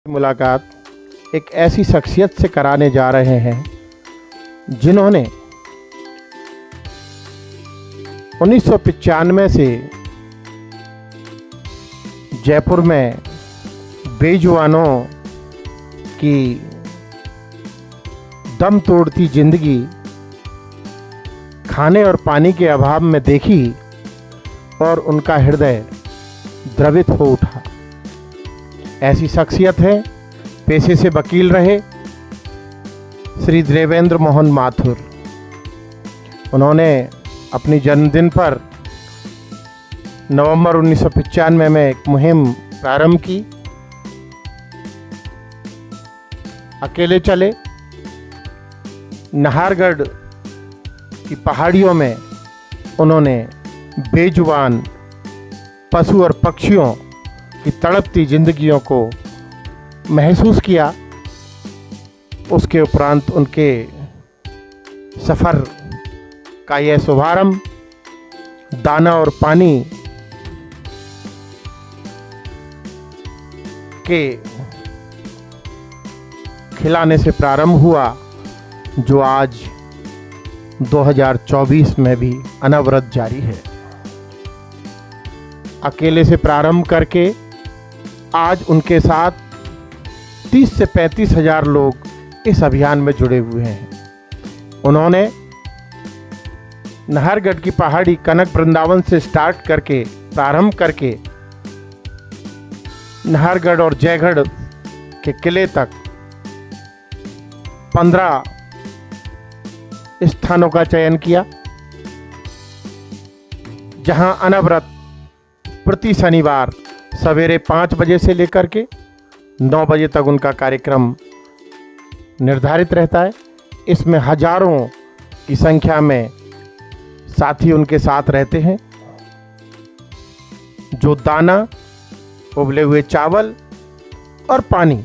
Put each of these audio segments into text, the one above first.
मुलाकात एक ऐसी शख्सियत से कराने जा रहे हैं जिन्होंने 1995 से जयपुर में बेजुबानों की दम तोड़ती जिंदगी खाने और पानी के अभाव में देखी और उनका हृदय द्रवित हो उठा। ऐसी शख्सियत है, पेशे से वकील रहे श्री देवेंद्र मोहन माथुर। उन्होंने अपनी जन्मदिन पर नवंबर 1995 में एक मुहिम प्रारंभ की। अकेले चले नाहरगढ़ की पहाड़ियों में उन्होंने बेजुबान पशु और पक्षियों की तड़पती जिंदगियों को महसूस किया। उसके उपरांत उनके सफ़र का यह शुभारंभ दाना और पानी के खिलाने से प्रारंभ हुआ, जो आज 2024 में भी अनवरत जारी है। अकेले से प्रारंभ करके आज उनके साथ 30 से 35 हज़ार लोग इस अभियान में जुड़े हुए हैं। उन्होंने नाहरगढ़ की पहाड़ी कनक वृंदावन से प्रारंभ करके नाहरगढ़ और जयगढ़ के किले तक 15 स्थानों का चयन किया, जहां अनवरत प्रति शनिवार सवेरे 5 बजे से लेकर के 9 बजे तक उनका कार्यक्रम निर्धारित रहता है। इसमें हजारों की संख्या में साथी उनके साथ रहते हैं, जो दाना, उबले हुए चावल और पानी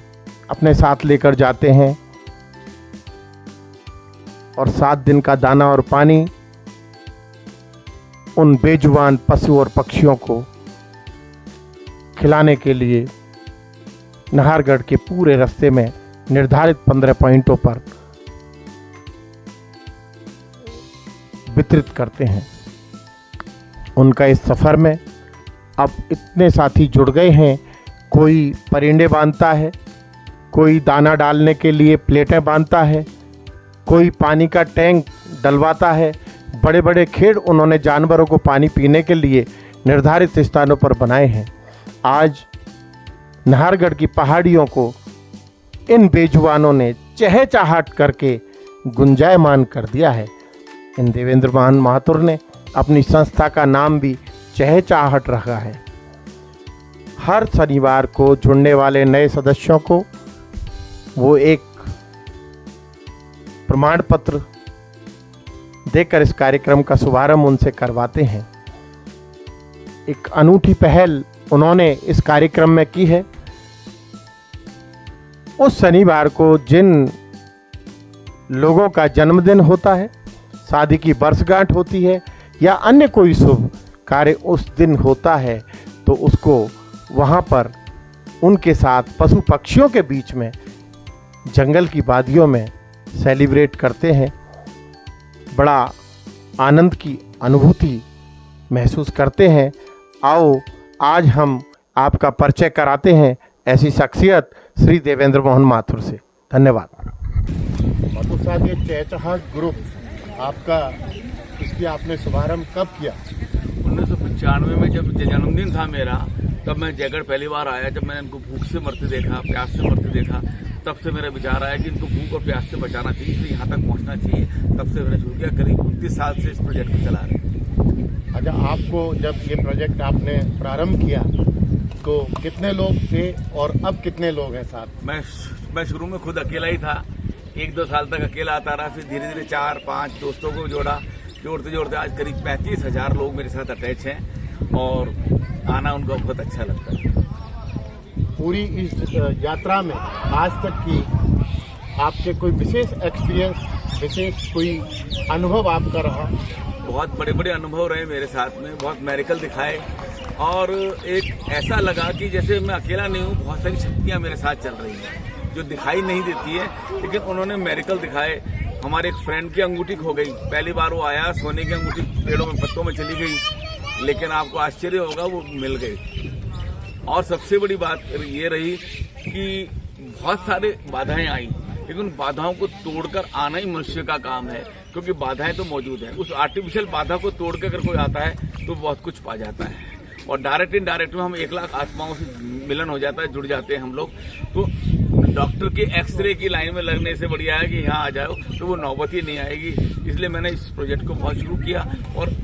अपने साथ लेकर जाते हैं और 7 दिन का दाना और पानी उन बेजुबान पशु और पक्षियों को खिलाने के लिए नाहरगढ़ के पूरे रास्ते में निर्धारित 15 पॉइंटों पर वितरित करते हैं। उनका इस सफ़र में अब इतने साथी जुड़ गए हैं, कोई परिंदे बांधता है, कोई दाना डालने के लिए प्लेटें बांधता है, कोई पानी का टैंक डलवाता है। बड़े बड़े खेड़ उन्होंने जानवरों को पानी पीने के लिए निर्धारित स्थानों पर बनाए हैं। आज नाहरगढ़ की पहाड़ियों को इन बेजुबानों ने चहचहाट करके गुंजायमान कर दिया है। इन देवेंद्र मोहन माथुर ने अपनी संस्था का नाम भी चहचहाट रखा है। हर शनिवार को जुड़ने वाले नए सदस्यों को वो एक प्रमाण पत्र देकर इस कार्यक्रम का शुभारंभ उनसे करवाते हैं। एक अनूठी पहल उन्होंने इस कार्यक्रम में की है। उस शनिवार को जिन लोगों का जन्मदिन होता है, शादी की वर्षगांठ होती है या अन्य कोई शुभ कार्य उस दिन होता है, तो उसको वहाँ पर उनके साथ पशु पक्षियों के बीच में जंगल की वादियों में सेलिब्रेट करते हैं। बड़ा आनंद की अनुभूति महसूस करते हैं। आओ आज हम आपका परिचय कराते हैं ऐसी शख्सियत श्री देवेंद्र मोहन माथुर से। धन्यवाद। माथुर साहब, ये चहचहाट ग्रुप आपका, इसकी आपने शुभारंभ कब किया? 1995 में जब जन्मदिन था मेरा, तब मैं जयगढ़ पहली बार आया। जब मैंने इनको भूख से मरते देखा, प्यास से मरते देखा, तब से मेरा विचार आया कि इनको भूख और प्यास से बचाना चाहिए, तो यहाँ तक पहुँचना चाहिए। तब से मैंने शुरू किया। करीब 29 साल से इस प्रोजेक्ट को चला रहे हैं। अच्छा, आपको जब ये प्रोजेक्ट आपने प्रारंभ किया तो कितने लोग थे और अब कितने लोग हैं साथ? मैं शुरू में खुद अकेला ही था। 1-2 साल तक अकेला आता रहा, फिर धीरे धीरे 4-5 दोस्तों को जोड़ा। जोड़ते जोड़ते आज करीब 35 हज़ार लोग मेरे साथ अटैच हैं और आना उनको बहुत अच्छा लगता है। पूरी इस यात्रा में आज तक की आपके कोई विशेष एक्सपीरियंस, विशेष कोई अनुभव आपका रहा? बहुत बड़े बड़े अनुभव रहे मेरे साथ में, बहुत मेरिकल दिखाए और एक ऐसा लगा कि जैसे मैं अकेला नहीं हूँ, बहुत सारी शक्तियाँ मेरे साथ चल रही हैं जो दिखाई नहीं देती है, लेकिन उन्होंने मेरिकल दिखाए। हमारे एक फ्रेंड की अंगूठी खो गई, पहली बार वो आया, सोने की अंगूठी पेड़ों में पत्तों में चली गई, लेकिन आपको आश्चर्य होगा वो मिल गई। और सबसे बड़ी बात ये रही कि बहुत सारे बाधाएं आई, लेकिन बाधाओं को तोड़कर आना ही मनुष्य का काम है, क्योंकि बाधाएं तो मौजूद हैं। उस आर्टिफिशियल बाधा को तोड़कर अगर कोई आता है तो बहुत कुछ पा जाता है। और डायरेक्ट इनडायरेक्ट में हम 1 लाख आत्माओं से मिलन हो जाता है, जुड़ जाते हैं हम लोग। तो डॉक्टर के एक्सरे की लाइन में लगने से बढ़िया है कि यहाँ आ जाओ, तो वो नौबत ही नहीं आएगी। इसलिए मैंने इस प्रोजेक्ट को बहुत शुरू किया। और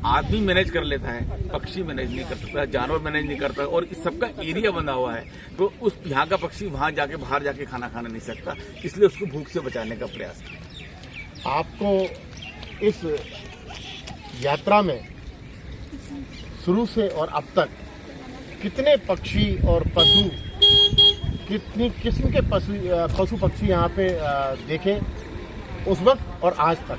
आदमी मैनेज कर लेता है, पक्षी मैनेज नहीं कर सकता, जानवर मैनेज नहीं करता, और इस सबका एरिया बंधा हुआ है। तो उस यहाँ का पक्षी वहां जाके बाहर जाके खाना खाना नहीं सकता, इसलिए उसको भूख से बचाने का प्रयास किया। आपको इस यात्रा में शुरू से और अब तक कितने पक्षी और पशु, कितनी किस्म के पशु पक्षी यहाँ पे देखे उस वक्त और आज तक?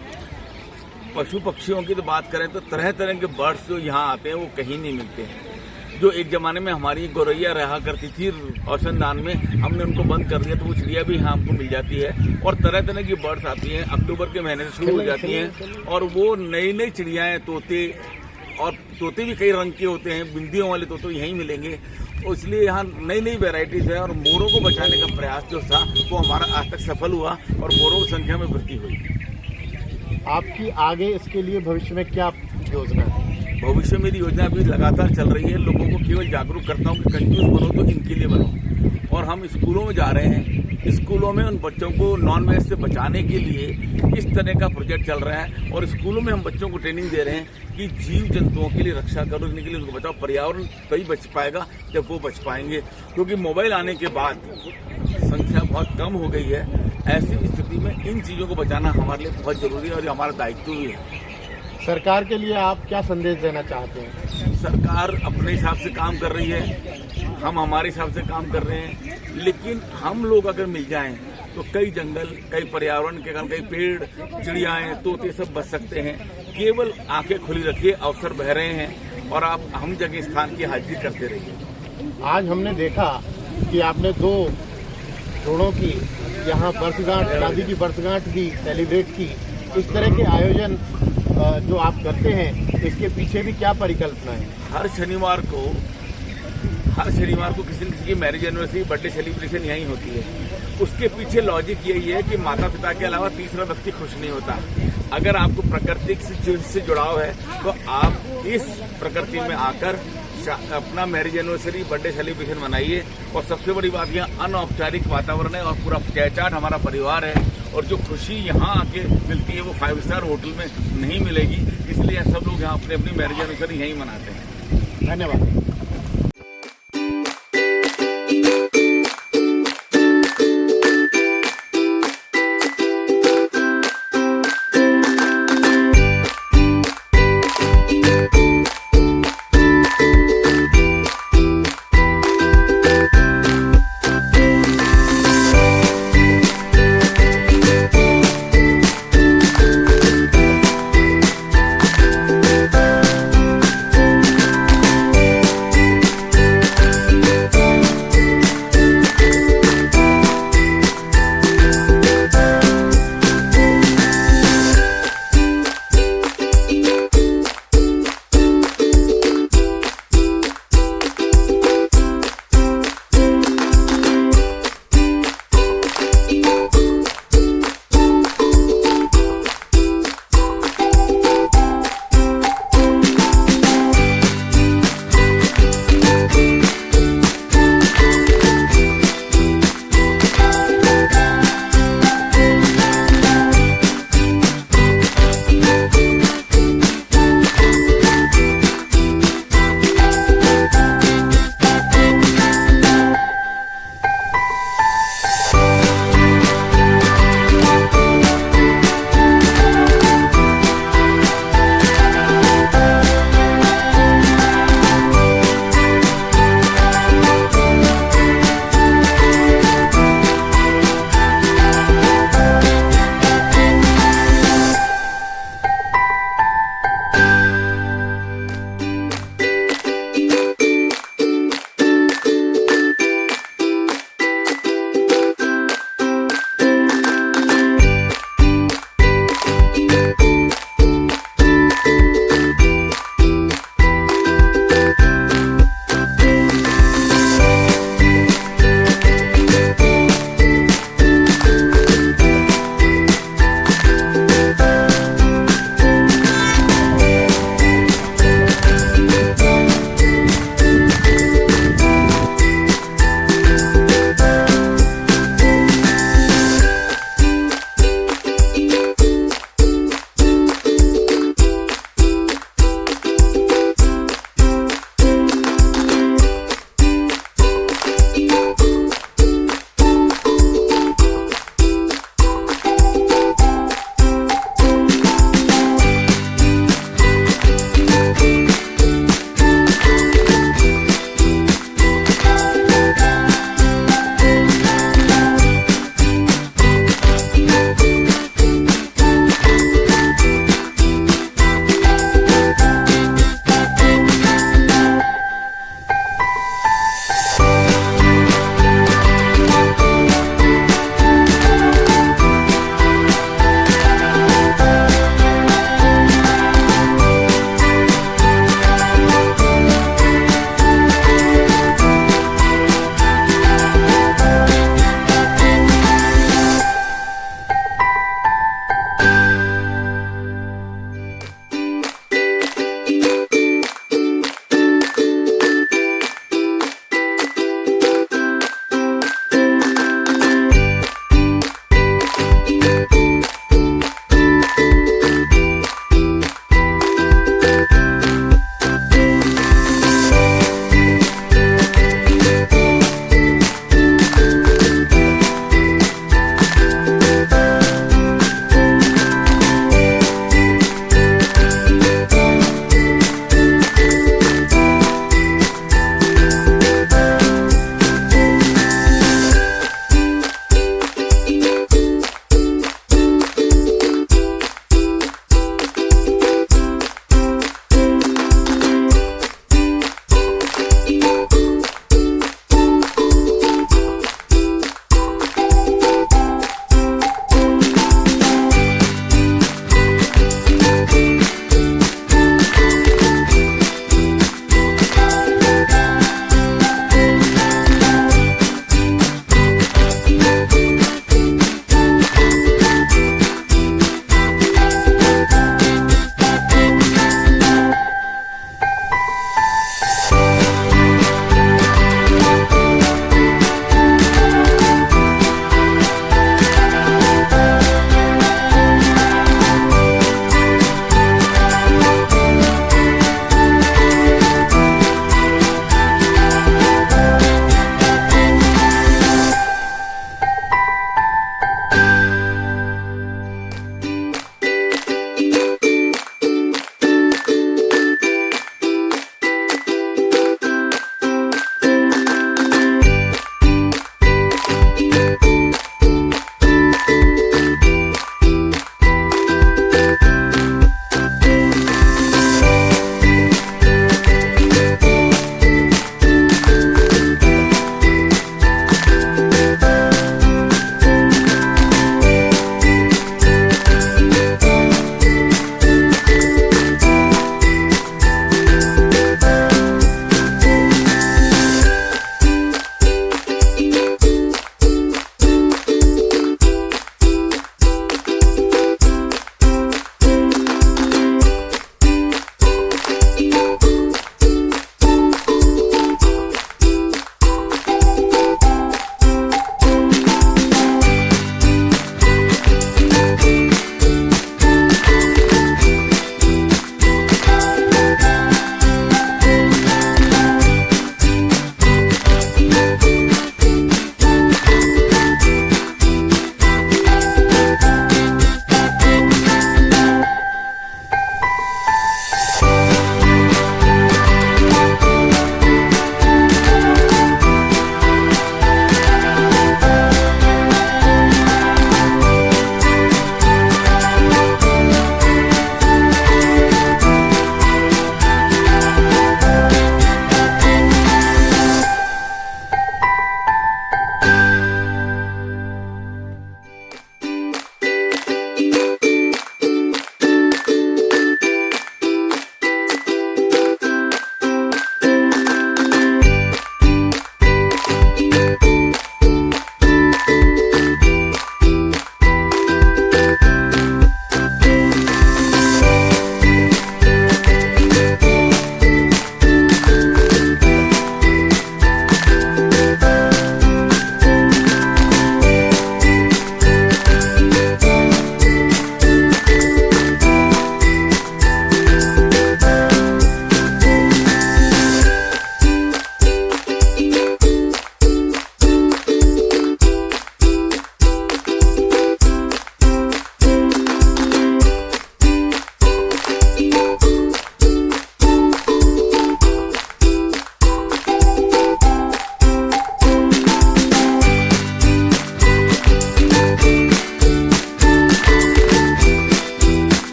पशु पक्षियों की तो बात करें तो तरह तरह के बर्ड्स जो यहाँ आते हैं वो कहीं नहीं मिलते हैं। जो एक जमाने में हमारी गौरैया रहा करती थी औशनदान में, हमने उनको बंद कर दिया, तो वो चिड़िया भी यहाँ हमको मिल जाती है। और तरह तरह की बर्ड्स आती हैं, अक्टूबर के महीने से शुरू हो जाती हैं, और वो नई नई चिड़ियाएँ, तोते, और तोते भी कई रंग के होते हैं, बिंदियों वाले तोते यहीं मिलेंगे। इसलिए यहाँ नई नई वेराइटीज है। और मोरों को बचाने का प्रयास जो था वो हमारा आज तक सफल हुआ, और मोरों की संख्या में वृद्धि हुई। आपकी आगे इसके लिए भविष्य में क्या योजना है? भविष्य मेरी योजना अभी लगातार चल रही है। लोगों को केवल जागरूक करता हूँ कि कंजूस बनो तो इनके लिए बनो। और हम स्कूलों में जा रहे हैं, स्कूलों में उन बच्चों को नॉन वेज से बचाने के लिए इस तरह का प्रोजेक्ट चल रहा है। और स्कूलों में हम बच्चों को ट्रेनिंग दे रहे हैं कि जीव जंतुओं के लिए रक्षा करने के लिए उनको बचाओ। पर्यावरण तभी बच पाएगा जब वो बच पाएंगे, क्योंकि मोबाइल आने के बाद संख्या बहुत कम हो गई है। ऐसी स्थिति में इन चीज़ों को बचाना हमारे लिए बहुत जरूरी है, और हमारा दायित्व भी है। सरकार के लिए आप क्या संदेश देना चाहते हैं? सरकार अपने हिसाब से काम कर रही है, हम हमारे हिसाब से काम कर रहे हैं, लेकिन हम लोग अगर मिल जाएं तो कई जंगल, कई पर्यावरण के कारण, कई पेड़, चिड़ियाएं, तोते सब बच सकते हैं। केवल आंखें खुली रखिए, अवसर बह रहे हैं, और आप हम जगह स्थान की हाजिरी करते रहिए। आज हमने देखा कि आपने 2 जोड़ों की यहाँ वर्षगांठ, शादी की वर्षगांठ भी सेलिब्रेट की। इस तरह के आयोजन जो आप करते हैं, इसके पीछे भी क्या परिकल्पना है? हर शनिवार को किसी न किसी की मैरिज एनिवर्सरी, बर्थडे सेलिब्रेशन यहीं होती है। उसके पीछे लॉजिक यही है कि माता पिता के अलावा तीसरा व्यक्ति खुश नहीं होता। अगर आपको प्रकृति से जुड़ाव है तो आप इस प्रकृति में आकर अपना मैरिज एनिवर्सरी, बर्थडे सेलिब्रेशन मनाइए। और सबसे बड़ी बात, यहाँ अनौपचारिक वातावरण है और पूरा चहचाट हमारा परिवार है, और जो खुशी यहाँ आके मिलती है वो 5 स्टार होटल में नहीं मिलेगी। इसलिए सब लोग यहाँ अपनी अपनी मैरिज एनिवर्सरी यहीं मनाते हैं। धन्यवाद।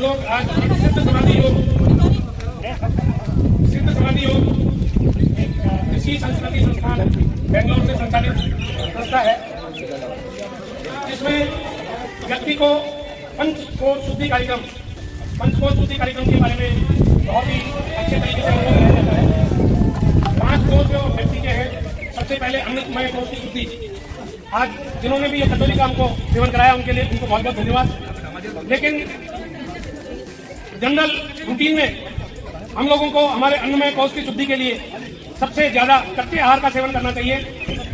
लोग आज सिद्ध समाधि योग कृषि संस्कृति संस्थान बेंगलोर से संचालित संस्था है, जिसमें व्यक्ति को पंचकोश शुद्धि कार्यक्रम के बारे में बहुत ही अच्छे तरीके से बताया जाता है। 5 कोष जो व्यक्ति के हैं, सबसे पहले अन्नमय कोष की शुद्धि। आज जिन्होंने भी ये कटोरी काम को सेवन कराया उनके लिए उनको बहुत बहुत धन्यवाद। लेकिन जनरल रूटीन में हम लोगों को हमारे अन्नमय कोष की शुद्धि के लिए सबसे ज्यादा कच्चे आहार का सेवन करना चाहिए।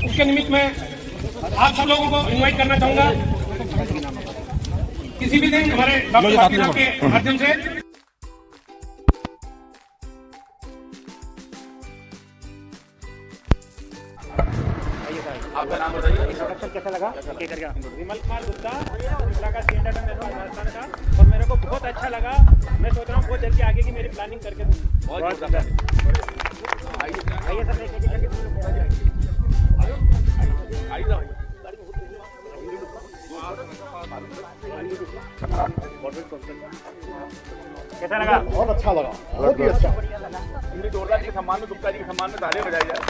उसके निमित्त मैं आप सब लोगों को इनवाइट करना चाहूंगा किसी भी दिन हमारे डॉक्टर बाकीनाथ के माध्यम से। आपका नाम बताइए। कैसा लगा? विमल कुमार गुप्ता, उत्तराखंड राजस्थान का, और मेरे को बहुत अच्छा लगा। मैं सोच रहा हूँ बहुत जल्दी आगे की मेरी प्लानिंग करके दूँ। बहुत आइए सर, कैसा लगा? बहुत अच्छा लगा, बहुत ही अच्छा। इनके जोरदार के सम्मान में, गुप्ता जी के सम्मान में तालियां बजाई जाए।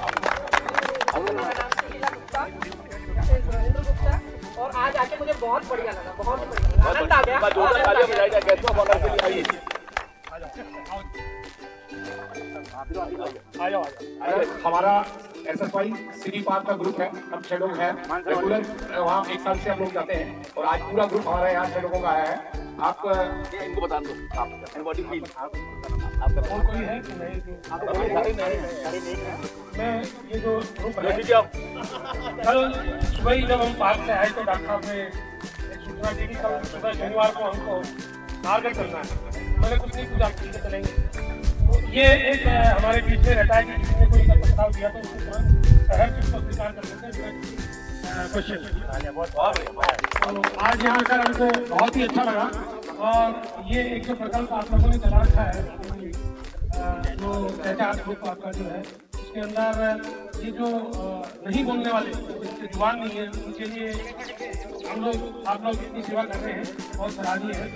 और आज आके मुझे बहुत बढ़िया लगा, बहुत बढ़िया आनंद आ गया। जोरदार तालियां बजाई जाए गेस्ट ऑफ ऑनर के लिए। आइए। हमारा SSY सिटी पार्क का ग्रुप है, हम 6 लोग हैं रेगुलर, वहाँ 1 साल से हम लोग जाते हैं और आज पूरा ग्रुप हमारा यहाँ 6 लोगों का आया है। आप इनको बता दो बॉडी फील और कोई है कि नहीं? मैं ये जो ग्रुप है, कल सुबह ही जब हम पार्क से आए तो डॉक्टर साहब ने एक सूचना दी कि कल सुबह शनिवार को हमको टारगेट करना है। मैंने कुछ नहीं पूछा, ठीक है चलेंगे। तो ये एक हमारे बीच में रहता है कि किसी ने कोई प्रस्ताव दिया तो उसको तुरंत शहर से उसको स्वीकार कर सकते हैं। क्वेश्चन। तो आज यहाँ कर हमको बहुत ही अच्छा लगा और ये एक जो प्रकल्प आप लोगों ने चला रखा है जो पहचान ग्रुप आपका जो है उसके अंदर ये जो नहीं बोलने वाले जिसके जुबान नहीं है उनके लिए हम लोग आप लोग इतनी सेवा कर रहे हैं बहुत सराहनीय है।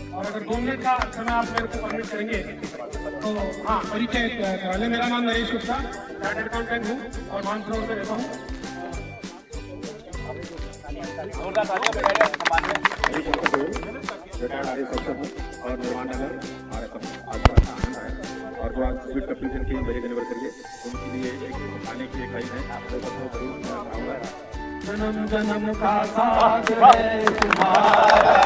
और अगर 2 मिनट का समय आप मेरे को परमिट करेंगे तो हाँ परिचय करा लें। मेरा नाम नरेश गुप्ता, चार्टर्ड अकाउंटेंट हूँ और मानसरोवर से रहता हूँ। और निर्माण नगर और जो आज स्वीट कम्पलीशन की मेरी एनिवर्सरी है उनके लिए एक खाने की एक आई है। जन्म जन्म का साथ है तुम्हारा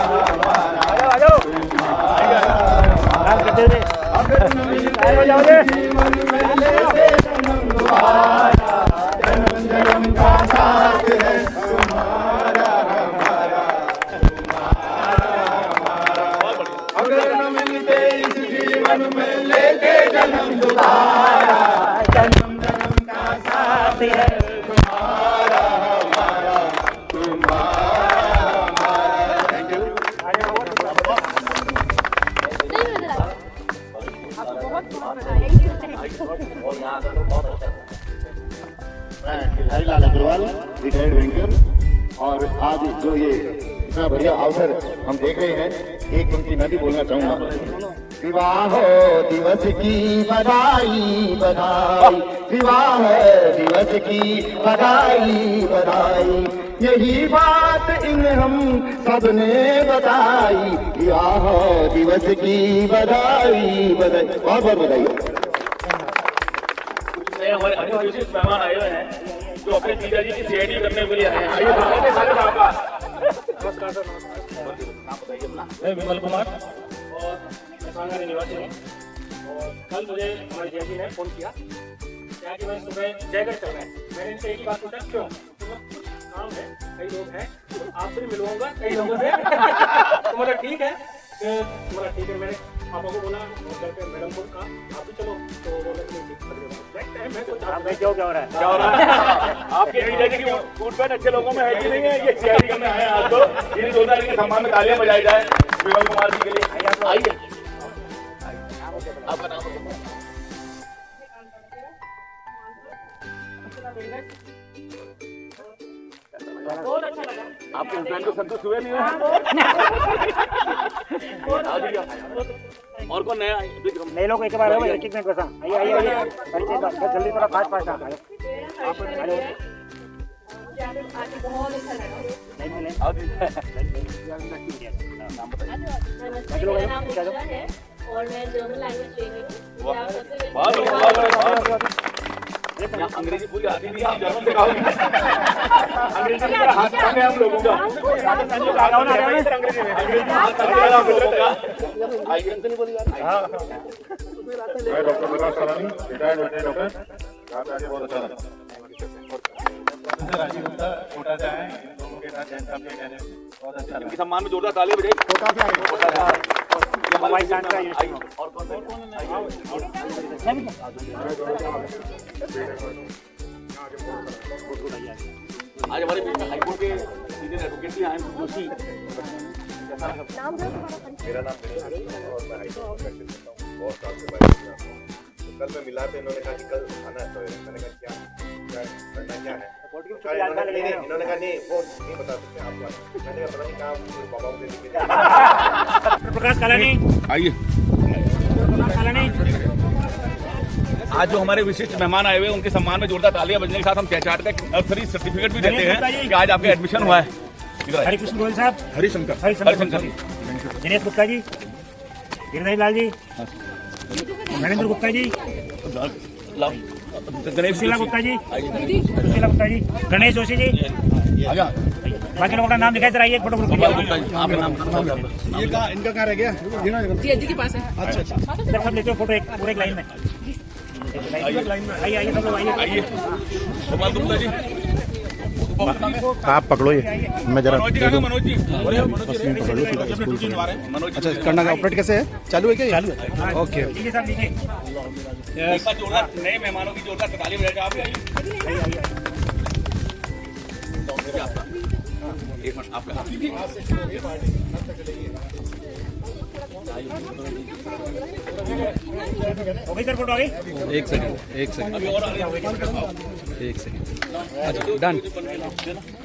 अगर न मिलते इस जीवन में लेते जन्म दोबारा, जन्म जन्म का साथ है तुम्हारा हमारा, तुम्हारा हमारा। Thank you. मैं लाल अग्रवाल, रिटायर्ड बैंकर, और आज जो ये इतना बढ़िया अवसर हम देख रहे हैं, एक पंक्ति मैं भी बोलना चाहूंगा। विवाह दिवस की बधाई बधाई, विवाह दिवस की बधाई बधाई, यही बात इन हम सबने बताई। विवाह दिवस की बधाई बधाई, बहुत बहुत बधाई। हमारे अन्य विशिष्ट मेहमान आए हुए हैं जो अपने जीजा जी की सीआईडी करने के लिए आए हैं। नमस्कार सर। मैं विमल कुमार और मैं सांगानेर निवासी हूँ। और कल मुझे हमारे जीजा जी ने फोन किया क्या कि मैं सुबह जयगढ़ चल रहा है। मैंने इनसे एक ही बात पूछा क्यों, तो कुछ काम है, कई लोग हैं, तो आपसे भी मिलवाऊंगा कई लोगों से। तो मतलब ठीक है, ठीक है। मैंने पापा को बोला घर पे मैडम को कहा आप भी चलो, तो बोले मैं क्या हो रहा है, क्या हो रहा है। आपके जीजा जी की फूड पैन अच्छे लोगों में है कि नहीं है, ये सीआईडी करने आए हैं आज। तो इन जोरदार के सम्मान में तालियां बजाई जाए विमल कुमार जी के लिए। आइए आपका नाम आपके हस्बैंड को संतुष्ट हुए नहीं और कौन नया नए लोग एक बार एक एक मिनट बसा। आइए आइए आइए परिचय दो जल्दी, थोड़ा फास्ट फास्ट आप हेलो बहुत अच्छा लगा। मेरा नाम ऋचा है और मैं जर्मन लैंग्वेज ट्रेनिंग अंग्रेजी पूरी आती नहीं है, जर्मन से कहोगे अंग्रेजी में हाथ काटे हम लोगों का मैं डॉक्टर प्रकाश सरानी, रिटायर्ड वेटरनरी डॉक्टर। आप आके बहुत अच्छा लगा। छोटा सा है, इन लोगों के साथ जैन साहब के कहने बहुत अच्छा लगा। इनके सम्मान में जोरदार ताली बजाइए। छोटा सा ये हमारे साथ का है। और कौन आज हमारे बीच में हाईकोर्ट के सीनियर एडवोकेट भी आए हैं जोशी। मेरा नाम दिनेश है और मैं हाईकोर्ट में प्रैक्टिस करता हूँ। बहुत साल से बात कर रहा हूँ। तो कल मैं मिला तो इन्होंने कहा कि कल आना है सवेरे। मैंने कहा क्या करना क्या है, इन्होंने कहा नहीं वो नहीं बता सकते आपको। मैंने कहा पता नहीं कहाँ बाबा को देने प्रकाश कालानी आइए। आज जो हमारे विशिष्ट मेहमान आए हुए हैं उनके सम्मान में जोरदार तालियां बजने के साथ हम चार्टर्ड नर्सरी सर्टिफिकेट भी देते हैं कि आज आपका एडमिशन हुआ है। हरिकृष्ण गोयल साहब, हरिशंकर दिनेश गुप्ता जी, गिरधारी लाल जी, नरेंद्र गुप्ता जी, गणेश सुशीला गुप्ता जी, गणेश जोशी जी, बाकी लोगों का नाम दिखाई जरा, एक फोटो ग्रुप आपका नाम ये कहाँ इनका कहाँ रह गया? जी के पास है। अच्छा सब लेते हो फोटो एक पूरे लाइन में। आइए आइए सब लोग आइए। गोपाल गुप्ता जी, आप पकड़ो ये, मैं जरा मनोज जी अच्छा, करना का ऑपरेट कैसे है? चालू है क्या? चालू है। ओके लीजिए साहब लीजिए। एक बार जोरदार नए मेहमानों की जोरदार ताली बजाइए। आप लीजिए आपका एक मिनट आपका हो गई सर फोटो आ गई? एक सेकंड अभी और आगे एक सेकंड अच्छा डन